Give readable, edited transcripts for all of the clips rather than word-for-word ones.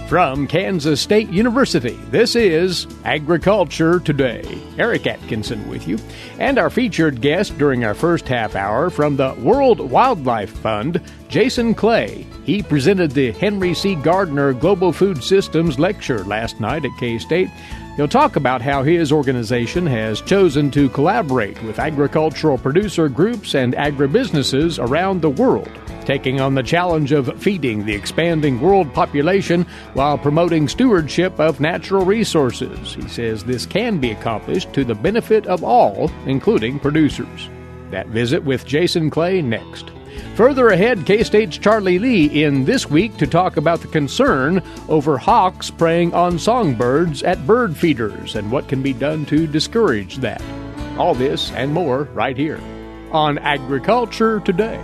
From Kansas State University, this is Agriculture Today. Eric Atkinson with you. And our featured guest during our first half hour from the World Wildlife Fund, Jason Clay. He presented the Henry C. Gardiner Global Food Systems Lecture last night at K-State. He'll talk about how his organization has chosen to collaborate with agricultural producer groups and agribusinesses around the world, taking on the challenge of feeding the expanding world population while promoting stewardship of natural resources. He says this can be accomplished to the benefit of all, including producers. That visit with Jason Clay next. Further ahead, K-State's Charlie Lee in This Week to talk about the concern over hawks preying on songbirds at bird feeders and what can be done to discourage that. All this and more right here on Agriculture Today.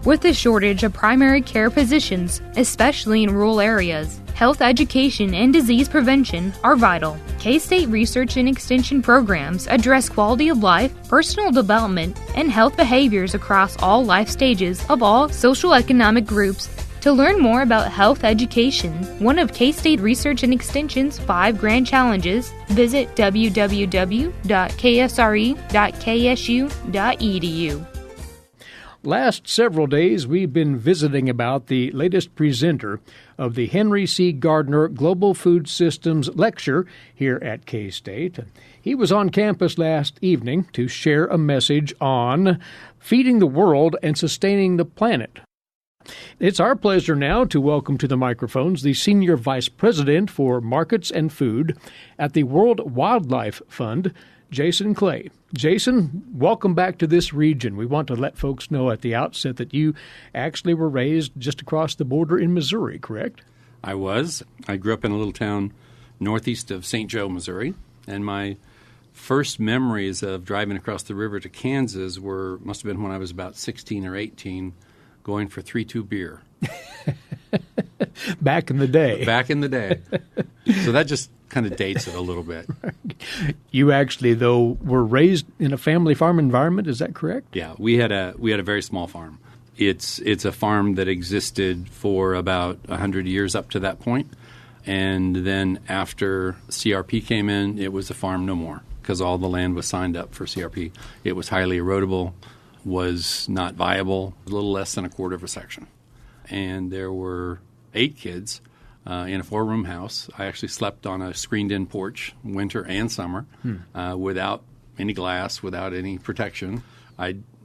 With the shortage of primary care physicians, especially in rural areas, health education and disease prevention are vital. K-State research and extension programs address quality of life, personal development, and health behaviors across all life stages of all social economic groups. To learn more about health education, one of K-State Research and Extension's 5 grand challenges, visit www.ksre.ksu.edu. Last several days, we've been visiting about the latest presenter of the Henry C. Gardiner Global Food Systems Lecture here at K-State. He was on campus last evening to share a message on feeding the world and sustaining the planet. It's our pleasure now to welcome to the microphones the Senior Vice President for Markets and Food at the World Wildlife Fund, Jason Clay. Jason, welcome back to this region. We want to let folks know at the outset that you actually were raised just across the border in Missouri, correct? I was. I grew up in a little town northeast of St. Joe, Missouri, and my first memories of driving across the river to Kansas must have been when I was about 16 or 18, going for 3-2 beer. Back in the day. Back in the day. So that just kind of dates it a little bit. Right. You actually, though, were raised in a family farm environment. Is that correct? Yeah, we had a very small farm. It's a farm that existed for about 100 years up to that point, and then after CRP came in, it was a farm no more because all the land was signed up for CRP. It was highly erodible, was not viable, a little less than a quarter of a section, and there were 8 kids. In a 4-room house. I actually slept on a screened-in porch, winter and summer, without any glass, without any protection.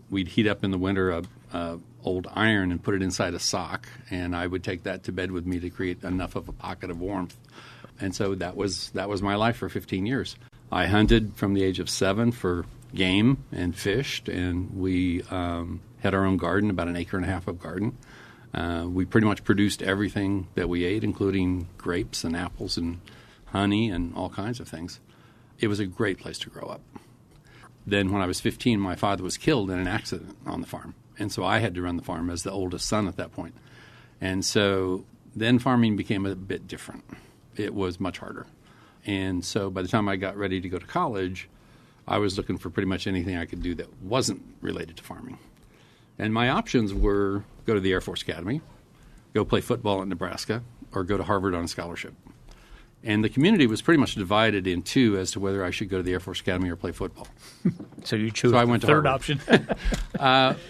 We'd heat up in the winter a old iron and put it inside a sock, and I would take that to bed with me to create enough of a pocket of warmth. And so that was my life for 15 years. I hunted from the age of 7 for game and fished, and we had our own garden, about 1.5 acres of garden. We pretty much produced everything that we ate, including grapes and apples and honey and all kinds of things. It was a great place to grow up. Then when I was 15, my father was killed in an accident on the farm, and so I had to run the farm as the oldest son at that point. And so then farming became a bit different. It was much harder. And so by the time I got ready to go to college, I was looking for pretty much anything I could do that wasn't related to farming. And my options were go to the Air Force Academy, go play football at Nebraska, or go to Harvard on a scholarship. And the community was pretty much divided in two as to whether I should go to the Air Force Academy or play football. So you chose the third option.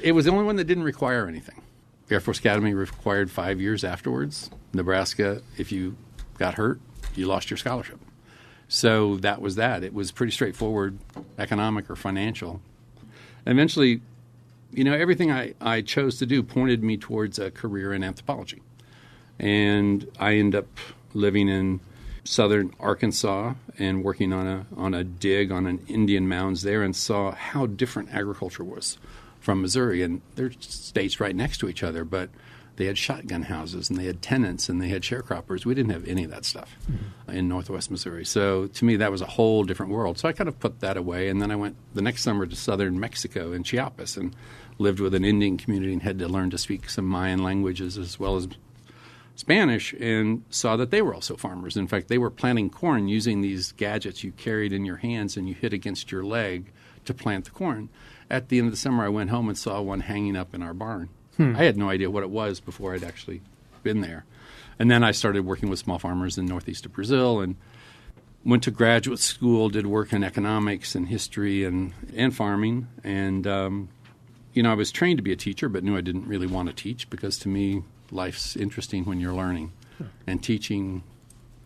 It was the only one that didn't require anything. The Air Force Academy required 5 years afterwards. Nebraska, if you got hurt, you lost your scholarship. So that was that. It was pretty straightforward, economic or financial. Eventually, everything I chose to do pointed me towards a career in anthropology. And I ended up living in southern Arkansas and working on a dig on an Indian mounds there, and saw how different agriculture was from Missouri. And they're states right next to each other, but they had shotgun houses and they had tenants and they had sharecroppers. We didn't have any of that stuff in northwest Missouri. So to me, that was a whole different world. So I kind of put that away, and then I went the next summer to southern Mexico in Chiapas and lived with an Indian community and had to learn to speak some Mayan languages as well as Spanish, and saw that they were also farmers. In fact, they were planting corn using these gadgets you carried in your hands and you hit against your leg to plant the corn. At the end of the summer, I went home and saw one hanging up in our barn. I had no idea what it was before I'd actually been there. And then I started working with small farmers in northeast of Brazil and went to graduate school, did work in economics and history and farming. And, I was trained to be a teacher, but knew I didn't really want to teach because to me, life's interesting when you're learning. And teaching,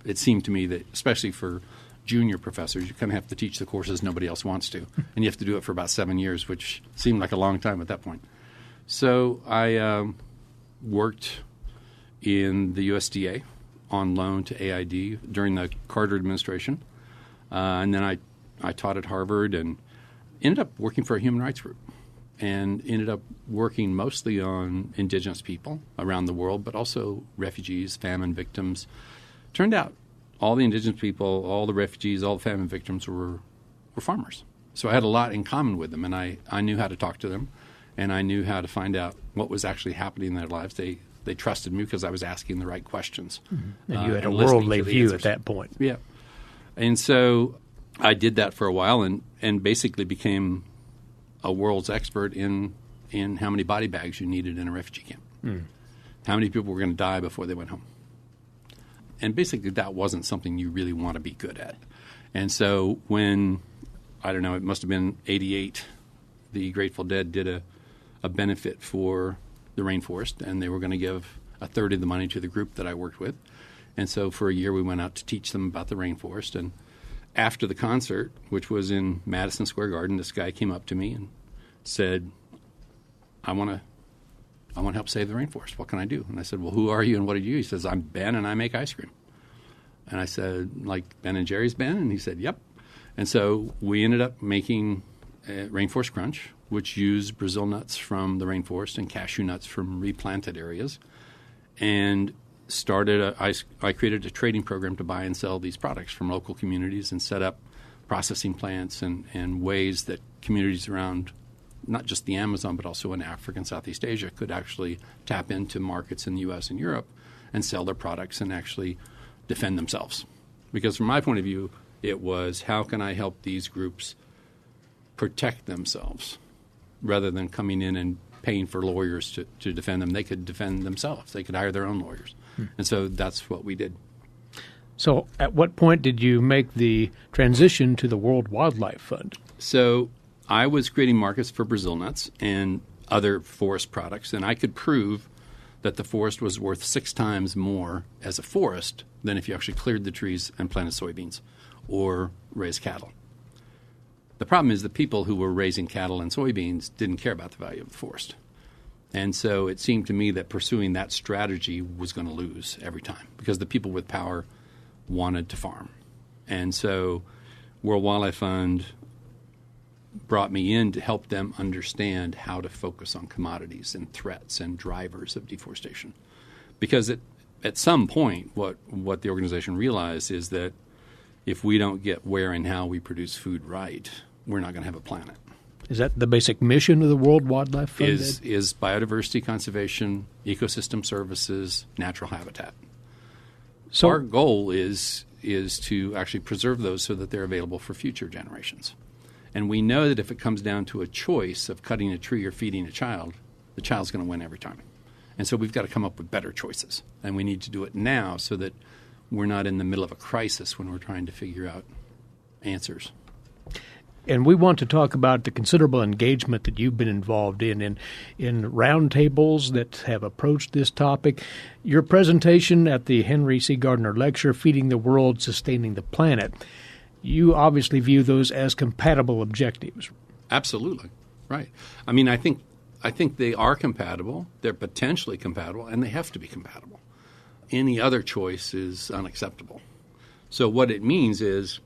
it seemed to me that, especially for junior professors, you kind of have to teach the courses nobody else wants to. And you have to do it for about 7 years, which seemed like a long time at that point. So I worked in the USDA on loan to AID during the Carter administration. And then I taught at Harvard and ended up working for a human rights group and ended up working mostly on indigenous people around the world, but also refugees, famine victims. Turned out all the indigenous people, all the refugees, all the famine victims were farmers. So I had a lot in common with them, and I knew how to talk to them, and I knew how to find out what was actually happening in their lives. They trusted me because I was asking the right questions. Mm-hmm. And you had a worldly view at that point. Yeah. And so I did that for a while and basically became a world's expert in how many body bags you needed in a refugee camp. How many people were going to die before they went home. And basically that wasn't something you really want to be good at. And so when, I don't know, it must have been 88, the Grateful Dead did a benefit for the rainforest, and they were going to give a third of the money to the group that I worked with. And so for a year we went out to teach them about the rainforest. And after the concert, which was in Madison Square Garden, this guy came up to me and said, I want to help save the rainforest. What can I do? And I said, well, who are you and what do you do? He says, I'm Ben and I make ice cream. And I said, like Ben and Jerry's Ben? And he said, yep. And so we ended up making Rainforest Crunch, which used Brazil nuts from the rainforest and cashew nuts from replanted areas, and I created a trading program to buy and sell these products from local communities and set up processing plants and ways that communities around not just the Amazon but also in Africa and Southeast Asia could actually tap into markets in the U.S. and Europe and sell their products and actually defend themselves. Because from my point of view, it was how can I help these groups protect themselves rather than coming in and paying for lawyers to defend them. They could defend themselves. They could hire their own lawyers. And so that's what we did. So at what point did you make the transition to the World Wildlife Fund? So I was creating markets for Brazil nuts and other forest products, and I could prove that the forest was worth 6 times more as a forest than if you actually cleared the trees and planted soybeans or raised cattle. The problem is the people who were raising cattle and soybeans didn't care about the value of the forest. And so it seemed to me that pursuing that strategy was going to lose every time because the people with power wanted to farm. And so World Wildlife Fund brought me in to help them understand how to focus on commodities and threats and drivers of deforestation. Because at some point, what the organization realized is that if we don't get where and how we produce food right, we're not going to have a planet. Is that the basic mission of the World Wildlife Fund? Is biodiversity conservation, ecosystem services, natural habitat. So our goal is to actually preserve those so that they're available for future generations. And we know that if it comes down to a choice of cutting a tree or feeding a child, the child's going to win every time. And so we've got to come up with better choices. And we need to do it now so that we're not in the middle of a crisis when we're trying to figure out answers. And we want to talk about the considerable engagement that you've been involved in roundtables that have approached this topic. Your presentation at the Henry C. Gardiner Lecture, Feeding the World, Sustaining the Planet, you obviously view those as compatible objectives. Absolutely. Right. I mean, I think they are compatible. They're potentially compatible, and they have to be compatible. Any other choice is unacceptable. So what it means is,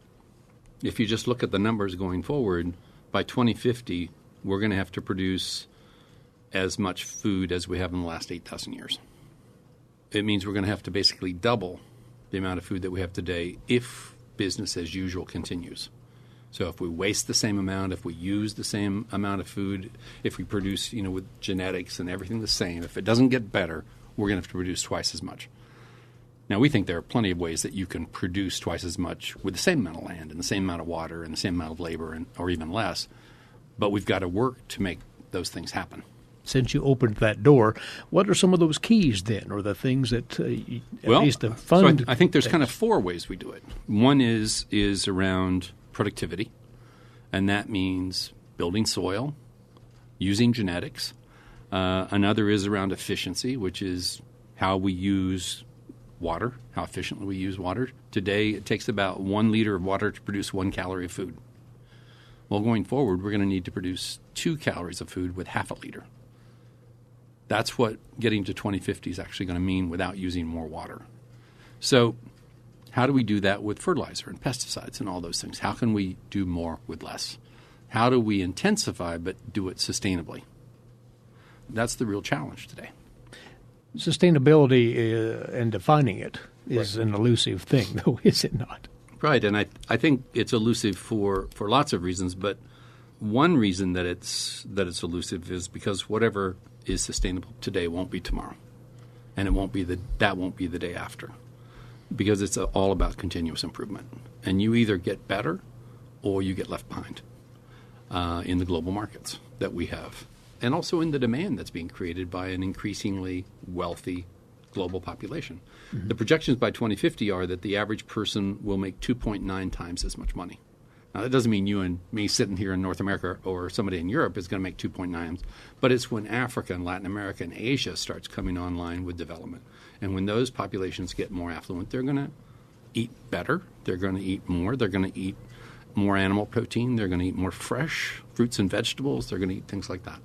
if you just look at the numbers going forward, by 2050, we're going to have to produce as much food as we have in the last 8,000 years. It means we're going to have to basically double the amount of food that we have today if business as usual continues. So if we waste the same amount, if we use the same amount of food, if we produce, with genetics and everything the same, if it doesn't get better, we're going to have to produce twice as much. Now, we think there are plenty of ways that you can produce twice as much with the same amount of land and the same amount of water and the same amount of labor or even less, but we've got to work to make those things happen. since you opened that door, what are some of those keys then, or the things that at least the fund? So I think there's kind of four ways we do it. One is around productivity, and that means building soil, using genetics. Another is around efficiency, which is how we use water, how efficiently we use water. Today, it takes about 1 liter of water to produce 1 calorie of food. Well, going forward, we're going to need to produce 2 calories of food with half a liter. That's what getting to 2050 is actually going to mean without using more water. So how do we do that with fertilizer and pesticides and all those things? How can we do more with less? How do we intensify but do it sustainably? That's the real challenge today. Sustainability and defining it is an elusive thing, though, is it not? Right, and I think it's elusive for lots of reasons, but one reason that it's elusive is because whatever is sustainable today won't be tomorrow, and that won't be the day after, because it's all about continuous improvement, and you either get better or you get left behind in the global markets that we have, and also in the demand that's being created by an increasingly wealthy global population. Mm-hmm. The projections by 2050 are that the average person will make 2.9 times as much money. Now, that doesn't mean you and me sitting here in North America or somebody in Europe is going to make 2.9, but it's when Africa and Latin America and Asia starts coming online with development. And when those populations get more affluent, they're going to eat better, they're going to eat more, they're going to eat more animal protein, they're going to eat more fresh fruits and vegetables, they're going to eat things like that.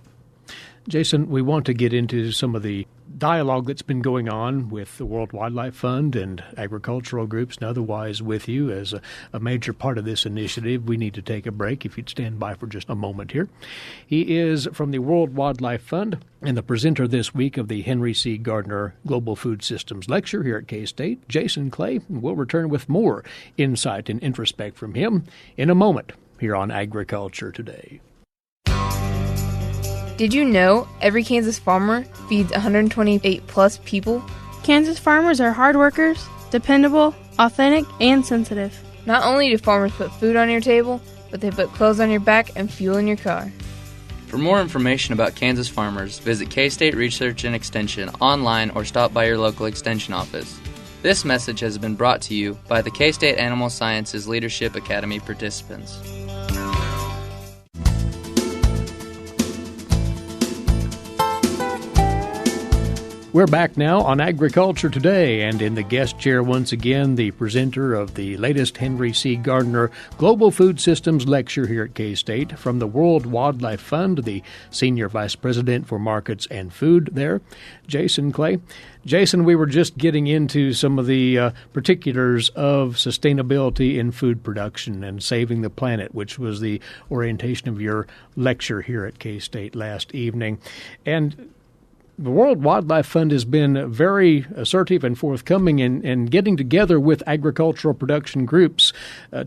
Jason, we want to get into some of the dialogue that's been going on with the World Wildlife Fund and agricultural groups and otherwise with you as a major part of this initiative. We need to take a break, if you'd stand by for just a moment here. He is from the World Wildlife Fund and the presenter this week of the Henry C. Gardiner Global Food Systems Lecture here at K-State, Jason Clay. We'll return with more insight and introspect from him in a moment here on Agriculture Today. Did you know every Kansas farmer feeds 128 plus people? Kansas farmers are hard workers, dependable, authentic, and sensitive. Not only do farmers put food on your table, but they put clothes on your back and fuel in your car. For more information about Kansas farmers, visit K-State Research and Extension online or stop by your local extension office. This message has been brought to you by the K-State Animal Sciences Leadership Academy participants. We're back now on Agriculture Today, and in the guest chair once again, the presenter of the latest Henry C. Gardiner Global Food Systems Lecture here at K-State from the World Wildlife Fund, the Senior Vice President for Markets and Food there, Jason Clay. Jason, we were just getting into some of the particulars of sustainability in food production and saving the planet, which was the orientation of your lecture here at K-State last evening. And the World Wildlife Fund has been very assertive and forthcoming in getting together with agricultural production groups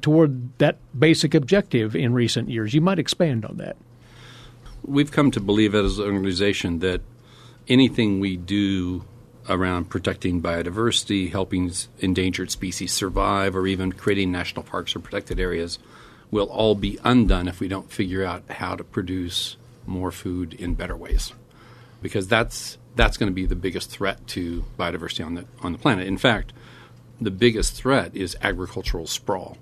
toward that basic objective in recent years. You might expand on that. We've come to believe as an organization that anything we do around protecting biodiversity, helping endangered species survive, or even creating national parks or protected areas will all be undone if we don't figure out how to produce more food in better ways. Because that's going to be the biggest threat to biodiversity on the planet. In fact, the biggest threat is agricultural sprawl.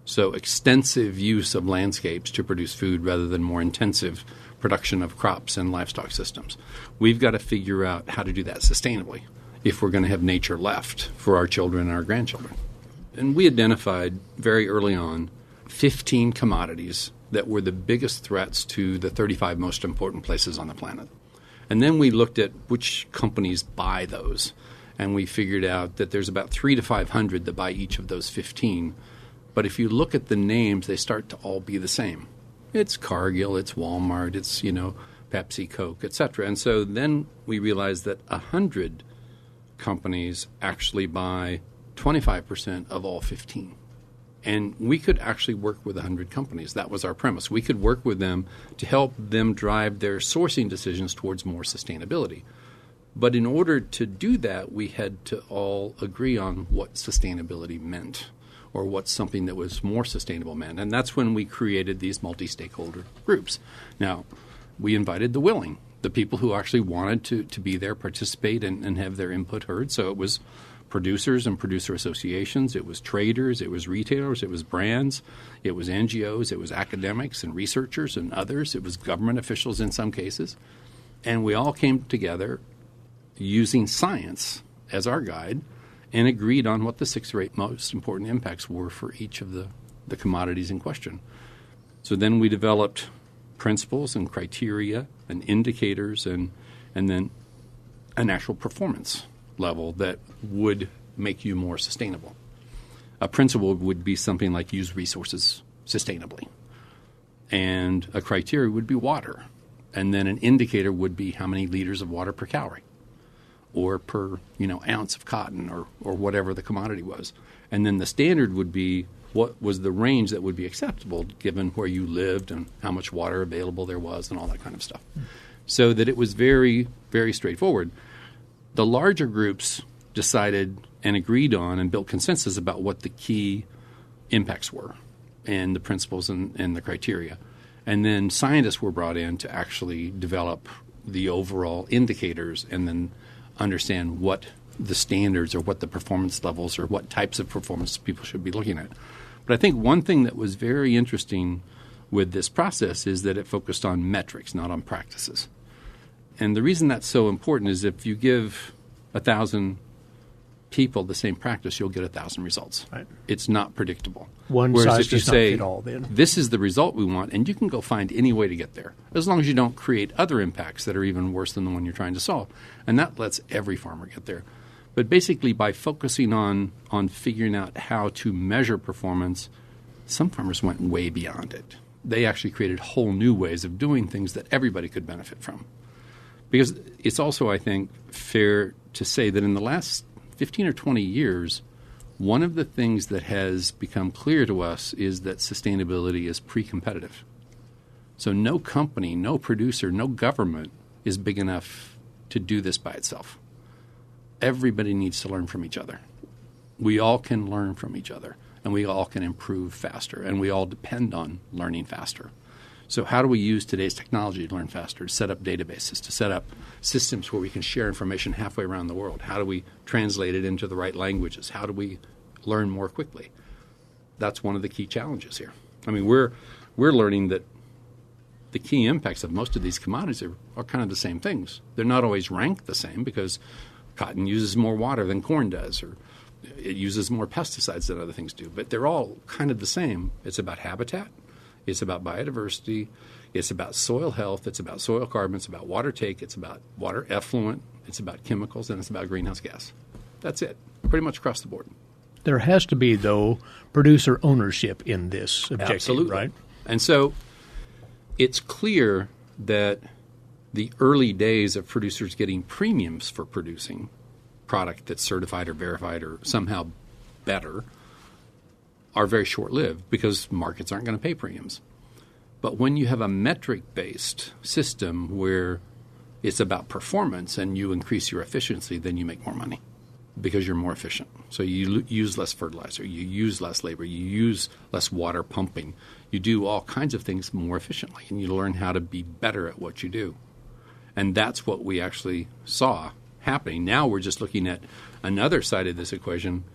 So extensive use of landscapes to produce food rather than more intensive production of crops and livestock systems. We've got to figure out how to do that sustainably if we're going to have nature left for our children and our grandchildren. And we identified very early on 15 commodities that were the biggest threats to the 35 most important places on the planet. And then we looked at which companies buy those, and we figured out that there's about 300 to 500 that buy each of those 15. But if you look at the names, they start to all be the same. It's Cargill, it's Walmart, it's, Pepsi, Coke, etc. And so then we realized that 100 companies actually buy 25% of all 15. And we could actually work with 100 companies. That was our premise. We could work with them to help them drive their sourcing decisions towards more sustainability. But in order to do that, we had to all agree on what sustainability meant, or what something that was more sustainable meant. And that's when we created these multi-stakeholder groups. Now, we invited the willing. the people who actually wanted to be there, participate, and have their input heard. So it was producers and producer associations, it was traders, it was retailers, it was brands, it was NGOs, it was academics and researchers and others, it was government officials in some cases. And we all came together using science as our guide and agreed on what the 6 or 8 most important impacts were for each of the commodities in question. So then we developed principles and criteria and indicators and then an actual performance level that would make you more sustainable. A principle would be something like use resources sustainably. And a criteria would be water. And then an indicator would be how many liters of water per calorie or per ounce of cotton or whatever the commodity was. And then the standard would be what was the range that would be acceptable given where you lived and how much water available there was and all that kind of stuff. So that it was very, very straightforward. The larger groups decided and agreed on and built consensus about what the key impacts were and the principles and the criteria. And then scientists were brought in to actually develop the overall indicators and then understand what the standards or what the performance levels or what types of performance people should be looking at. But I think one thing that was very interesting with this process is that it focused on metrics, not on practices. And the reason that's so important is if you give 1,000 people the same practice, you'll get 1,000 results. Right. It's not predictable. One Whereas size if you does not say, fit all then. This is the result we want, and you can go find any way to get there, as long as you don't create other impacts that are even worse than the one you're trying to solve. And that lets every farmer get there. But basically, by focusing on figuring out how to measure performance, some farmers went way beyond it. They actually created whole new ways of doing things that everybody could benefit from. Because it's also, I think, fair to say that in the last 15 or 20 years, one of the things that has become clear to us is that sustainability is pre-competitive. So no company, no producer, no government is big enough to do this by itself. Everybody needs to learn from each other. We all can learn from each other, and we all can improve faster, and we all depend on learning faster. So how do we use today's technology to learn faster, to set up databases, to set up systems where we can share information halfway around the world? How do we translate it into the right languages? How do we learn more quickly? That's one of the key challenges here. I mean, we're learning that the key impacts of most of these commodities are kind of the same things. They're not always ranked the same because cotton uses more water than corn does, or it uses more pesticides than other things do. But they're all kind of the same. It's about habitat. It's about biodiversity. It's about soil health. It's about soil carbon. It's about water take. It's about water effluent. It's about chemicals, and it's about greenhouse gas. That's it, pretty much across the board. There has to be, though, producer ownership in this objective, Absolutely. Right? And so it's clear that the early days of producers getting premiums for producing product that's certified or verified or somehow better are very short-lived because markets aren't going to pay premiums. But when you have a metric-based system where it's about performance and you increase your efficiency, then you make more money because you're more efficient. So you use less fertilizer, you use less labor, you use less water pumping. You do all kinds of things more efficiently, and you learn how to be better at what you do. And that's what we actually saw happening. Now we're just looking at another side of this equation.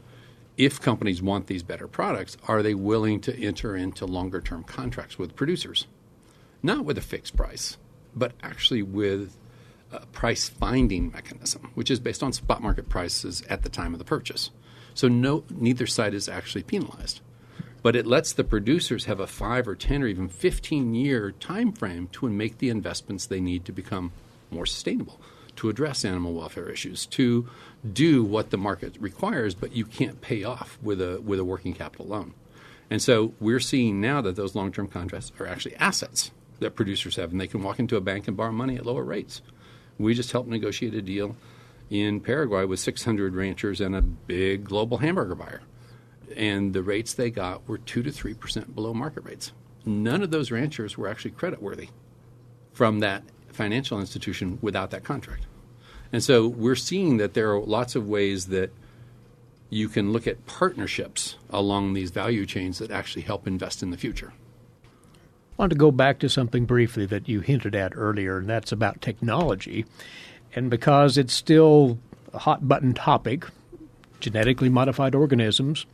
If companies want these better products, are they willing to enter into longer-term contracts with producers? Not with a fixed price, but actually with a price-finding mechanism, which is based on spot market prices at the time of the purchase. So neither side is actually penalized. But it lets the producers have a 5 or 10 or even 15-year time frame to make the investments they need to become more sustainable, to address animal welfare issues, to do what the market requires, but you can't pay off with a working capital loan. And so we're seeing now that those long-term contracts are actually assets that producers have, and they can walk into a bank and borrow money at lower rates. We just helped negotiate a deal in Paraguay with 600 ranchers and a big global hamburger buyer. And the rates they got were 2 to 3% below market rates. None of those ranchers were actually creditworthy from that financial institution without that contract. And so we're seeing that there are lots of ways that you can look at partnerships along these value chains that actually help invest in the future. I want to go back to something briefly that you hinted at earlier, and that's about technology. And because it's still a hot-button topic, genetically modified organisms,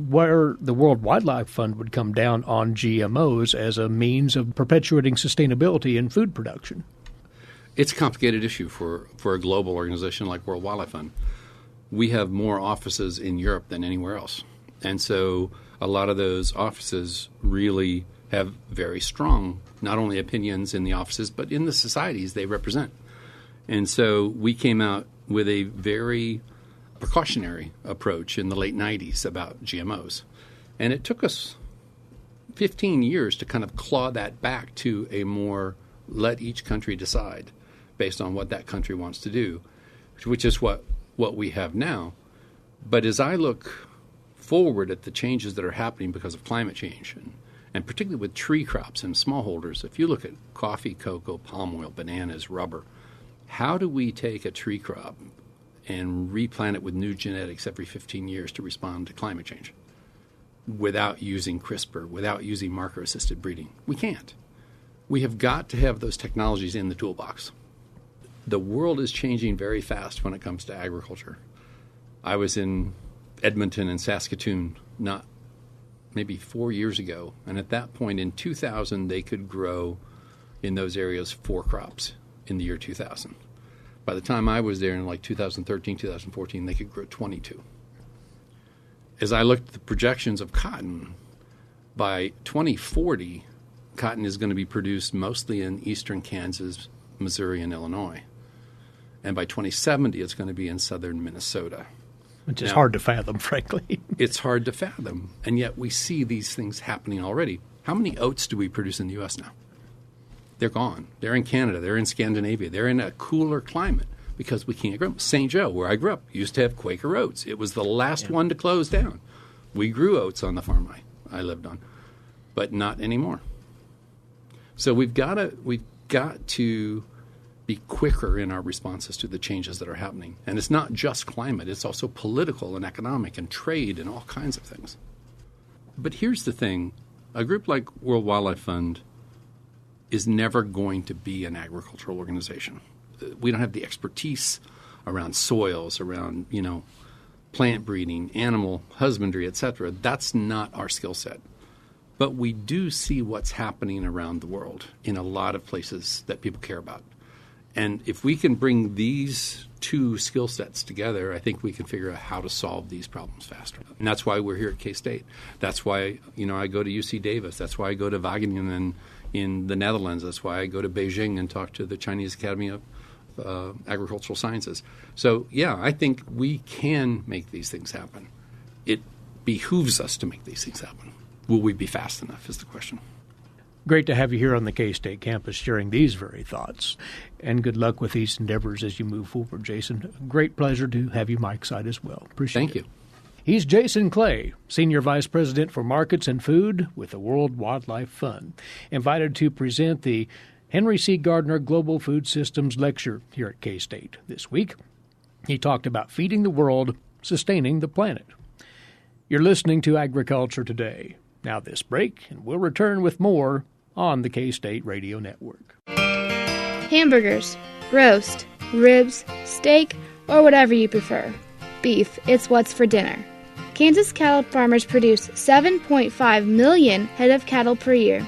where the World Wildlife Fund would come down on GMOs as a means of perpetuating sustainability in food production. It's a complicated issue for a global organization like World Wildlife Fund. We have more offices in Europe than anywhere else. And so a lot of those offices really have very strong, not only opinions in the offices, but in the societies they represent. And so we came out with a very precautionary approach in the late 90s about GMOs. And it took us 15 years to kind of claw that back to a more let each country decide based on what that country wants to do, which is what we have now. But as I look forward at the changes that are happening because of climate change, and particularly with tree crops and smallholders, if you look at coffee, cocoa, palm oil, bananas, rubber, how do we take a tree crop and replant it with new genetics every 15 years to respond to climate change without using CRISPR, without using marker-assisted breeding? We can't. We have got to have those technologies in the toolbox. The world is changing very fast when it comes to agriculture. I was in Edmonton and Saskatoon maybe 4 years ago, and at that point in 2000 they could grow in those areas 4 crops in the year 2000. By the time I was there in like 2013, 2014, they could grow 22. As I looked at the projections of cotton, by 2040, cotton is going to be produced mostly in eastern Kansas, Missouri, and Illinois. And by 2070, it's going to be in southern Minnesota. Which is hard to fathom, frankly. It's hard to fathom, and yet we see these things happening already. How many oats do we produce in the U.S. now? They're gone. They're in Canada. They're in Scandinavia. They're in a cooler climate because we can't grow them. St. Joe, where I grew up, used to have Quaker oats. It was the last one to close down. We grew oats on the farm I lived on, but not anymore. So we've got to be quicker in our responses to the changes that are happening. And it's not just climate. It's also political and economic and trade and all kinds of things. But here's the thing. A group like World Wildlife Fund is never going to be an agricultural organization. We don't have the expertise around soils, around, plant breeding, animal husbandry, etc. That's not our skill set. But we do see what's happening around the world in a lot of places that people care about. And if we can bring these two skill sets together, I think we can figure out how to solve these problems faster. And that's why we're here at K-State. That's why, I go to UC Davis. That's why I go to Wageningen in the Netherlands. That's why I go to Beijing and talk to the Chinese Academy of Agricultural Sciences. So, I think we can make these things happen. It behooves us to make these things happen. Will we be fast enough is the question. Great to have you here on the K-State campus sharing these very thoughts. And good luck with these endeavors as you move forward, Jason. Great pleasure to have you Mike's side as well. Appreciate it. Thank you. He's Jason Clay, Senior Vice President for Markets and Food with the World Wildlife Fund, invited to present the Henry C. Gardiner Global Food Systems Lecture here at K-State this week. He talked about feeding the world, sustaining the planet. You're listening to Agriculture Today. Now this break, and we'll return with more on the K-State Radio Network. Hamburgers, roast, ribs, steak, or whatever you prefer. Beef, it's what's for dinner. Kansas cattle farmers produce 7.5 million head of cattle per year.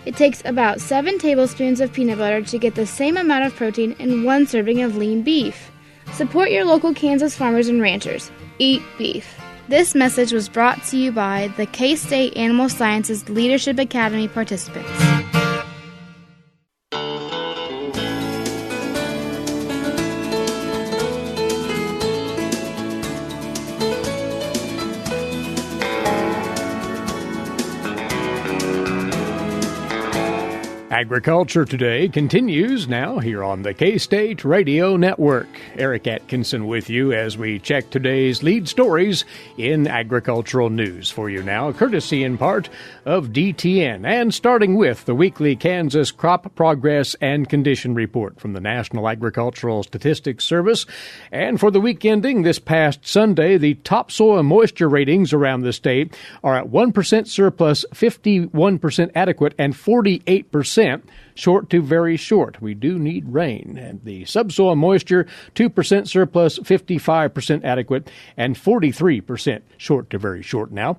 It takes about 7 tablespoons of peanut butter to get the same amount of protein in 1 serving of lean beef. Support your local Kansas farmers and ranchers. Eat beef. This message was brought to you by the K-State Animal Sciences Leadership Academy participants. Agriculture Today continues now here on the K-State Radio Network. Eric Atkinson with you as we check today's lead stories in agricultural news for you now, courtesy in part of DTN. And starting with the weekly Kansas Crop Progress and Condition Report from the National Agricultural Statistics Service. And for the week ending this past Sunday, the topsoil moisture ratings around the state are at 1% surplus, 51% adequate, and 48% short to very short. We do need rain. And the subsoil moisture, 2% surplus, 55% adequate, and 43% short to very short now.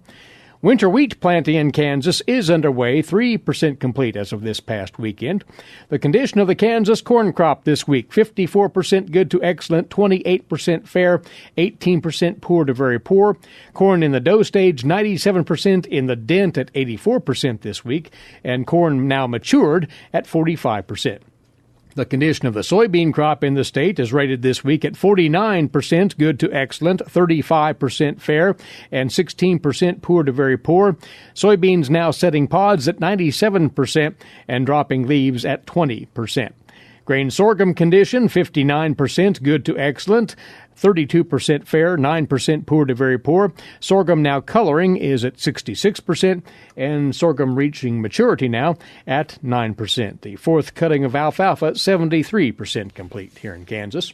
Winter wheat planting in Kansas is underway, 3% complete as of this past weekend. The condition of the Kansas corn crop this week, 54% good to excellent, 28% fair, 18% poor to very poor. Corn in the dough stage, 97% in the dent at 84% this week, and corn now matured at 45%. The condition of the soybean crop in the state is rated this week at 49% good to excellent, 35% fair, and 16% poor to very poor. Soybeans now setting pods at 97% and dropping leaves at 20%. Grain sorghum condition, 59% good to excellent, 32% fair, 9% poor to very poor. Sorghum now coloring is at 66%, and sorghum reaching maturity now at 9%. The fourth cutting of alfalfa, 73% complete here in Kansas.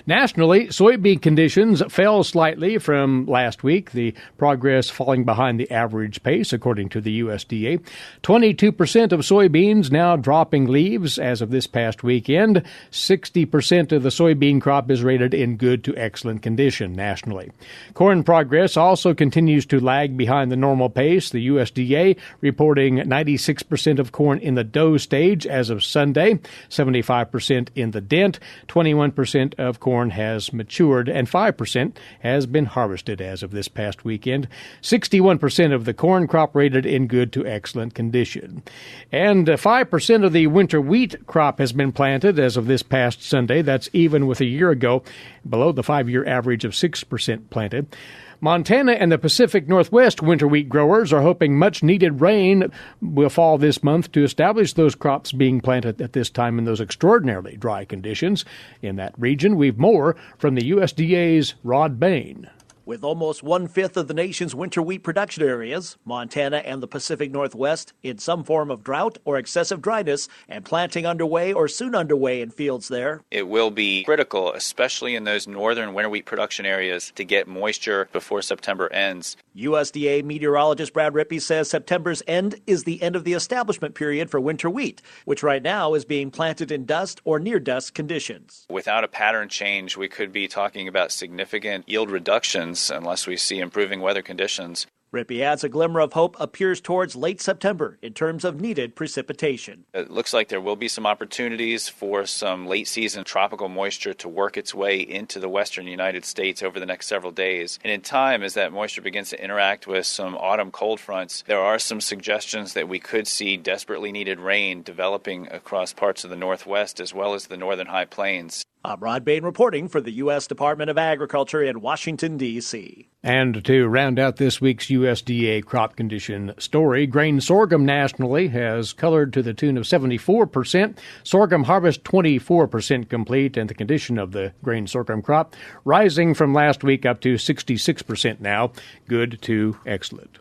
Nationally, soybean conditions fell slightly from last week, the progress falling behind the average pace, according to the USDA. 22% of soybeans now dropping leaves as of this past weekend. 60% of the soybean crop is rated in good to excellent condition nationally. Corn progress also continues to lag behind the normal pace, the USDA reporting 96% of corn in the dough stage as of Sunday, 75% in the dent, 21% of corn has matured, and 5% has been harvested as of this past weekend. 61% of the corn crop rated in good to excellent condition. And 5% of the winter wheat crop has been planted as of this past Sunday. That's even with a year ago, below the 5-year average of 6% planted. Montana and the Pacific Northwest winter wheat growers are hoping much-needed rain will fall this month to establish those crops being planted at this time in those extraordinarily dry conditions. In that region, we've more from the USDA's Rod Bain. With almost one-fifth of the nation's winter wheat production areas, Montana and the Pacific Northwest in some form of drought or excessive dryness, and planting underway or soon underway in fields there, it will be critical, especially in those northern winter wheat production areas, to get moisture before September ends. USDA meteorologist Brad Rippey says September's end is the end of the establishment period for winter wheat, which right now is being planted in dust or near dust conditions. Without a pattern change, we could be talking about significant yield reductions unless we see improving weather conditions. Rippey adds a glimmer of hope appears towards late September in terms of needed precipitation. It looks like there will be some opportunities for some late-season tropical moisture to work its way into the western United States over the next several days. And in time, as that moisture begins to interact with some autumn cold fronts, there are some suggestions that we could see desperately needed rain developing across parts of the Northwest as well as the northern high plains. I'm Rod Bain reporting for the U.S. Department of Agriculture in Washington, D.C. And to round out this week's USDA crop condition story, grain sorghum nationally has colored to the tune of 74%. Sorghum harvest 24% complete, and the condition of the grain sorghum crop rising from last week up to 66% now, good to excellent.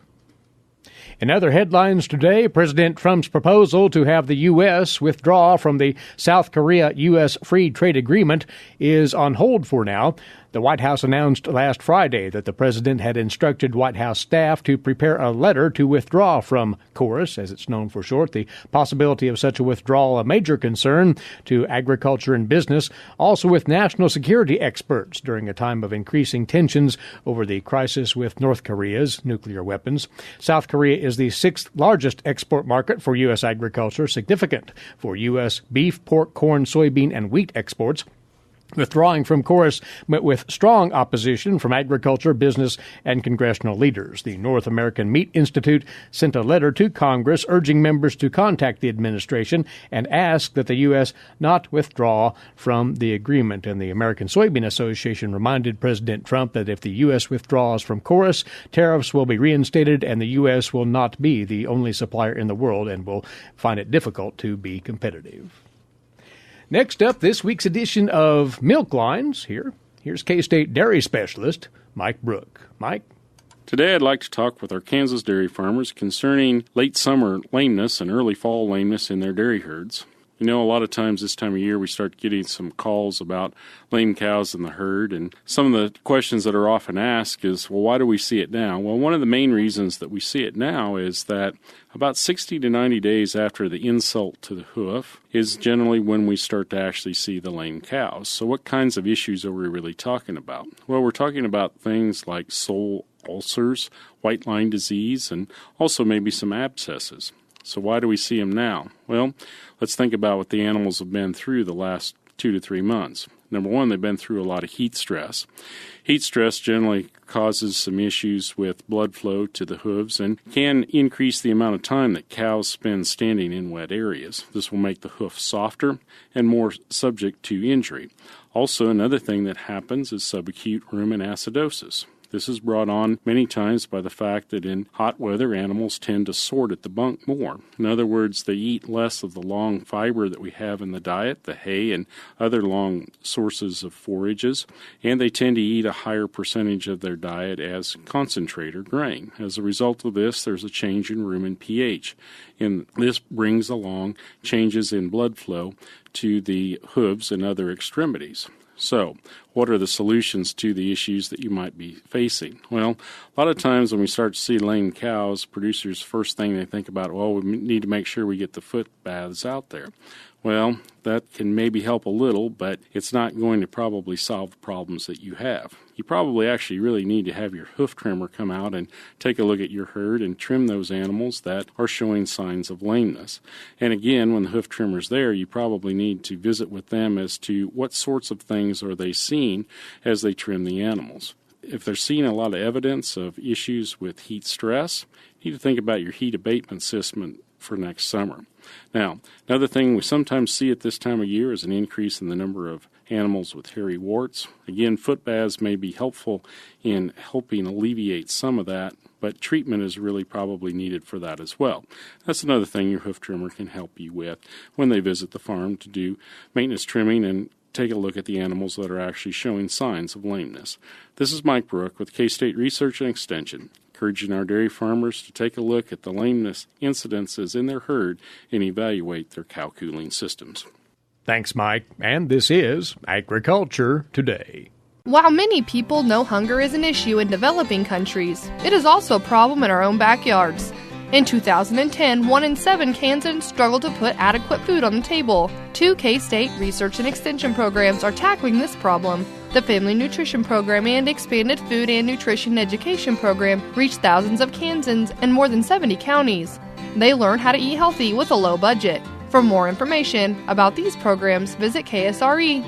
In other headlines today, President Trump's proposal to have the U.S. withdraw from the South Korea-U.S. Free Trade Agreement is on hold for now. The White House announced last Friday that the president had instructed White House staff to prepare a letter to withdraw from KORUS, as it's known for short. The possibility of such a withdrawal a major concern to agriculture and business, also with national security experts during a time of increasing tensions over the crisis with North Korea's nuclear weapons. South Korea is the sixth largest export market for U.S. agriculture, significant for U.S. beef, pork, corn, soybean, and wheat exports. withdrawing from chorus met with strong opposition from agriculture, business, and congressional leaders. The North American Meat Institute sent a letter to Congress urging members to contact the administration and ask that the U.S. not withdraw from the agreement. And the American Soybean Association reminded President Trump that if the U.S. withdraws from chorus, tariffs will be reinstated and the U.S. will not be the only supplier in the world and will find it difficult to be competitive. Next up, this week's edition of Milk Lines. Here's K-State dairy specialist Mike Brouk. Mike? Today I'd like to talk with our Kansas dairy farmers concerning late summer lameness and early fall lameness in their dairy herds. You know, a lot of times this time of year we start getting some calls about lame cows in the herd, and some of the questions that are often asked is, well, why do we see it now? Well, one of the main reasons that we see it now is that about 60 to 90 days after the insult to the hoof is generally when we start to actually see the lame cows. So what kinds of issues are we really talking about? Well, we're talking about things like sole ulcers, white line disease, and also maybe some abscesses. So why do we see them now? Well, let's think about what the animals have been through the last 2 to 3 months. Number one, they've been through a lot of heat stress. Heat stress generally causes some issues with blood flow to the hooves and can increase the amount of time that cows spend standing in wet areas. This will make the hoof softer and more subject to injury. Also, another thing that happens is subacute rumen acidosis. This is brought on many times by the fact that in hot weather, animals tend to sort at the bunk more. In other words, they eat less of the long fiber that we have in the diet, the hay and other long sources of forages, and they tend to eat a higher percentage of their diet as concentrate or grain. As a result of this, there's a change in rumen pH, and this brings along changes in blood flow to the hooves and other extremities. So, what are the solutions to the issues that you might be facing? Well, a lot of times when we start to see lame cows, producers, first thing they think about, well, we need to make sure we get the foot baths out there. Well, that can maybe help a little, but it's not going to probably solve the problems that you have. You probably actually really need to have your hoof trimmer come out and take a look at your herd and trim those animals that are showing signs of lameness. And again, when the hoof trimmer's there, you probably need to visit with them as to what sorts of things are they seeing as they trim the animals. If they're seeing a lot of evidence of issues with heat stress, you need to think about your heat abatement system for next summer. Now, another thing we sometimes see at this time of year is an increase in the number of animals with hairy warts. Again, foot baths may be helpful in helping alleviate some of that, but treatment is really probably needed for that as well. That's another thing your hoof trimmer can help you with when they visit the farm to do maintenance trimming and take a look at the animals that are actually showing signs of lameness. This is Mike Brouk with K-State Research and Extension, encouraging our dairy farmers to take a look at the lameness incidences in their herd and evaluate their cow cooling systems. Thanks, Mike. And this is Agriculture Today. While many people know hunger is an issue in developing countries, it is also a problem in our own backyards. In 2010, 1 in 7 Kansans struggled to put adequate food on the table. 2 K-State Research and Extension programs are tackling this problem. The Family Nutrition Program and Expanded Food and Nutrition Education Program reach thousands of Kansans in more than 70 counties. They learn how to eat healthy with a low budget. For more information about these programs, visit ksre.ksu.edu.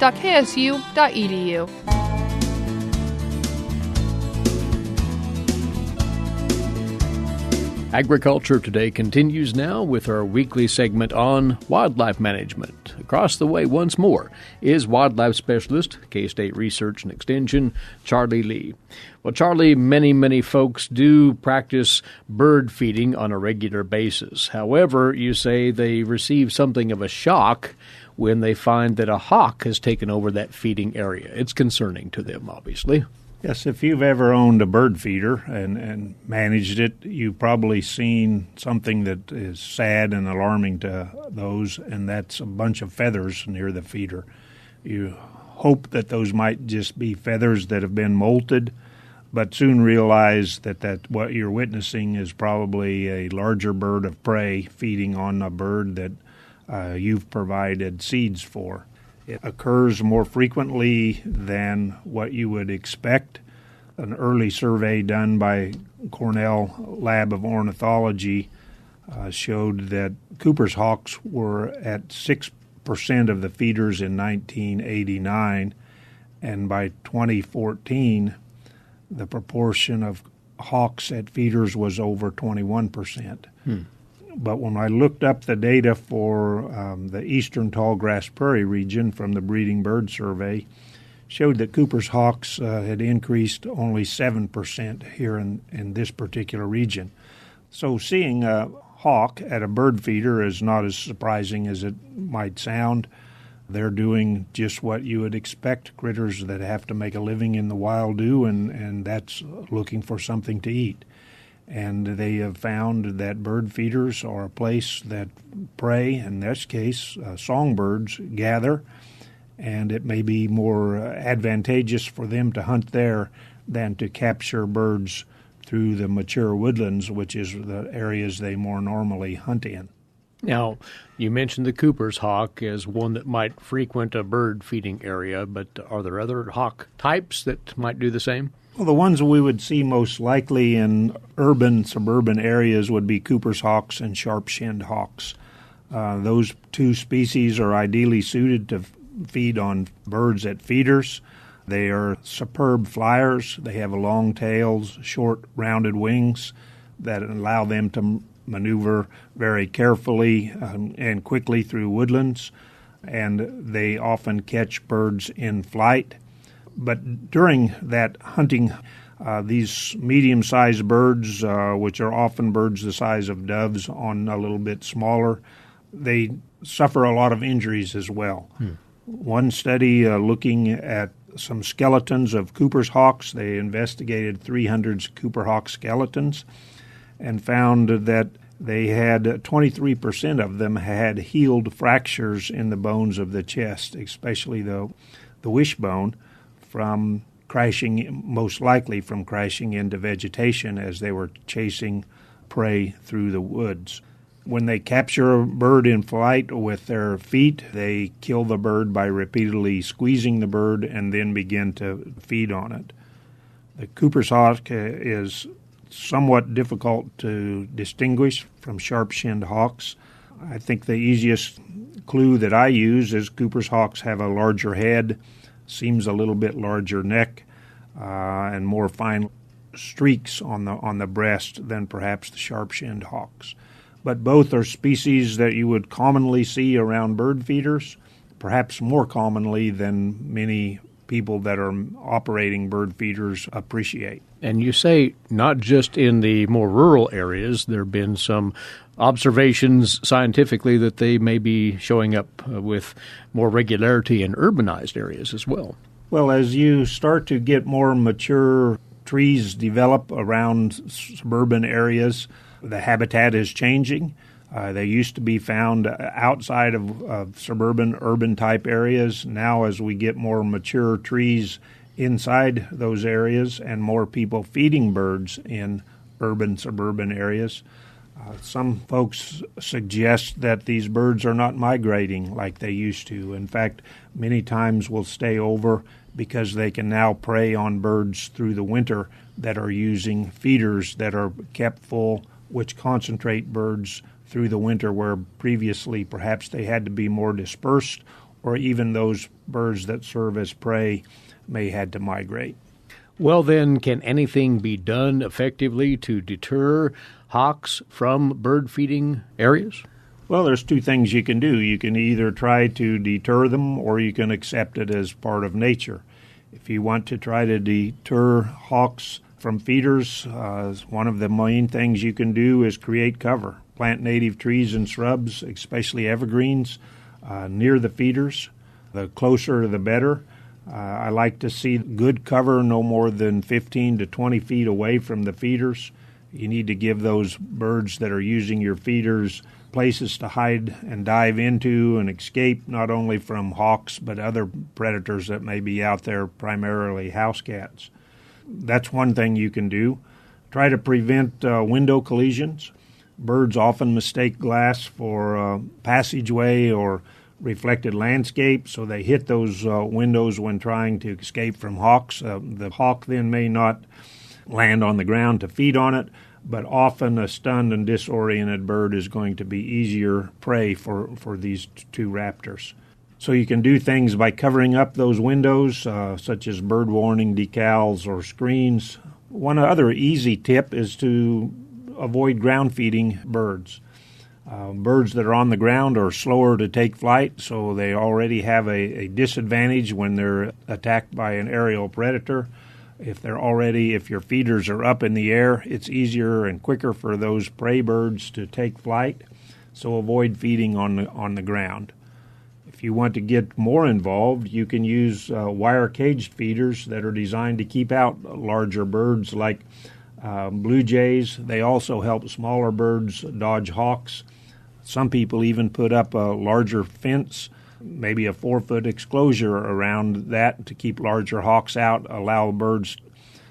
Agriculture Today continues now with our weekly segment on wildlife management. Across the way once more is wildlife specialist, K-State Research and Extension, Charlie Lee. Well, Charlie, many folks do practice bird feeding on a regular basis. However, you say they receive something of a shock when they find that a hawk has taken over that feeding area. It's concerning to them, obviously. Yes, if you've ever owned a bird feeder and managed it, you've probably seen something that is sad and alarming to those, and that's a bunch of feathers near the feeder. You hope that those might just be feathers that have been molted, but soon realize that what you're witnessing is probably a larger bird of prey feeding on a bird that you've provided seeds for. It occurs more frequently than what you would expect. An early survey done by Cornell Lab of Ornithology showed that Cooper's hawks were at 6% of the feeders in 1989, and by 2014, the proportion of hawks at feeders was over 21%. But when I looked up the data for the eastern tallgrass prairie region from the Breeding Bird Survey, showed that Cooper's hawks had increased only 7% here in this particular region. So seeing a hawk at a bird feeder is not as surprising as it might sound. They're doing just what you would expect critters that have to make a living in the wild do, and that's looking for something to eat. And they have found that bird feeders are a place that prey, in this case songbirds, gather, and it may be more advantageous for them to hunt there than to capture birds through the mature woodlands, which is the areas they more normally hunt in. Now, you mentioned the Cooper's hawk as one that might frequent a bird feeding area, but are there other hawk types that might do the same? Well, the ones we would see most likely in urban, suburban areas would be Cooper's hawks and sharp-shinned hawks. Those two species are ideally suited to feed on birds at feeders. They are superb flyers. They have long tails, short, rounded wings that allow them to maneuver very carefully and quickly through woodlands, and they often catch birds in flight. But during that hunting, these medium-sized birds, which are often birds the size of doves on a little bit smaller, they suffer a lot of injuries as well. One study looking at some skeletons of Cooper's hawks, they investigated 300 Cooper hawk skeletons and found that they had 23% of them had healed fractures in the bones of the chest, especially the wishbone, from crashing, most likely from crashing into vegetation as they were chasing prey through the woods. When they capture a bird in flight with their feet, they kill the bird by repeatedly squeezing the bird and then begin to feed on it. The Cooper's hawk is somewhat difficult to distinguish from sharp-shinned hawks. I think the easiest clue that I use is Cooper's hawks have a larger head, seems a little bit larger neck, and more fine streaks on the breast than perhaps the sharp-shinned hawks. But both are species that you would commonly see around bird feeders, perhaps more commonly than many people that are operating bird feeders appreciate. And you say not just in the more rural areas, there have been some observations scientifically that they may be showing up with more regularity in urbanized areas as well. Well, as you start to get more mature trees develop around suburban areas, the habitat is changing. They used to be found outside of suburban, urban-type areas. Now, as we get more mature trees inside those areas and more people feeding birds in urban, suburban areas, some folks suggest that these birds are not migrating like they used to. In fact, many times will stay over because they can now prey on birds through the winter that are using feeders that are kept full, which concentrate birds through the winter where previously perhaps they had to be more dispersed, or even those birds that serve as prey may had to migrate. Well, then, can anything be done effectively to deter hawks from bird feeding areas? Well, there's two things you can do. You can either try to deter them or you can accept it as part of nature. If you want to try to deter hawks from feeders, one of the main things you can do is create cover. Plant native trees and shrubs, especially evergreens, near the feeders. The closer, the better. I like to see good cover no more than 15 to 20 feet away from the feeders. You need to give those birds that are using your feeders places to hide and dive into and escape not only from hawks but other predators that may be out there, primarily house cats. That's one thing you can do. Try to prevent window collisions. Birds often mistake glass for passageway or reflected landscape, so they hit those windows when trying to escape from hawks. The hawk then may not land on the ground to feed on it, but often a stunned and disoriented bird is going to be easier prey for these two raptors. So you can do things by covering up those windows, such as bird warning decals or screens. One other easy tip is to avoid ground feeding birds. Birds that are on the ground are slower to take flight, so they already have a disadvantage when they're attacked by an aerial predator. If your feeders are up in the air, it's easier and quicker for those prey birds to take flight, so avoid feeding on the ground. If you want to get more involved, you can use wire caged feeders that are designed to keep out larger birds like blue jays. They also help smaller birds dodge hawks. Some people even put up a larger fence, maybe a 4-foot exclosure around that to keep larger hawks out, allow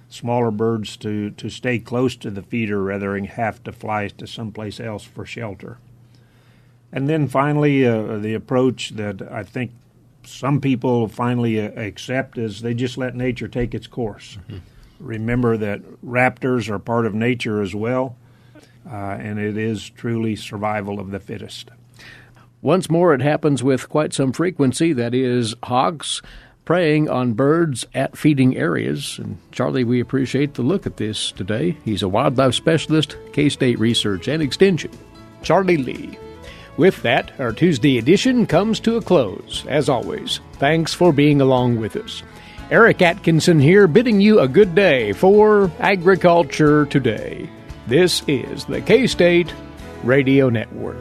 smaller birds to stay close to the feeder rather than have to fly to someplace else for shelter. And then finally, the approach that I think some people finally accept is they just let nature take its course. Mm-hmm. Remember that raptors are part of nature as well, and it is truly survival of the fittest. Once more, it happens with quite some frequency. That is, hawks preying on birds at feeding areas. And Charlie, we appreciate the look at this today. He's a wildlife specialist, K-State Research and Extension. Charlie Lee. With that, our Tuesday edition comes to a close. As always, thanks for being along with us. Eric Atkinson here, bidding you a good day for Agriculture Today. This is the K-State Radio Network.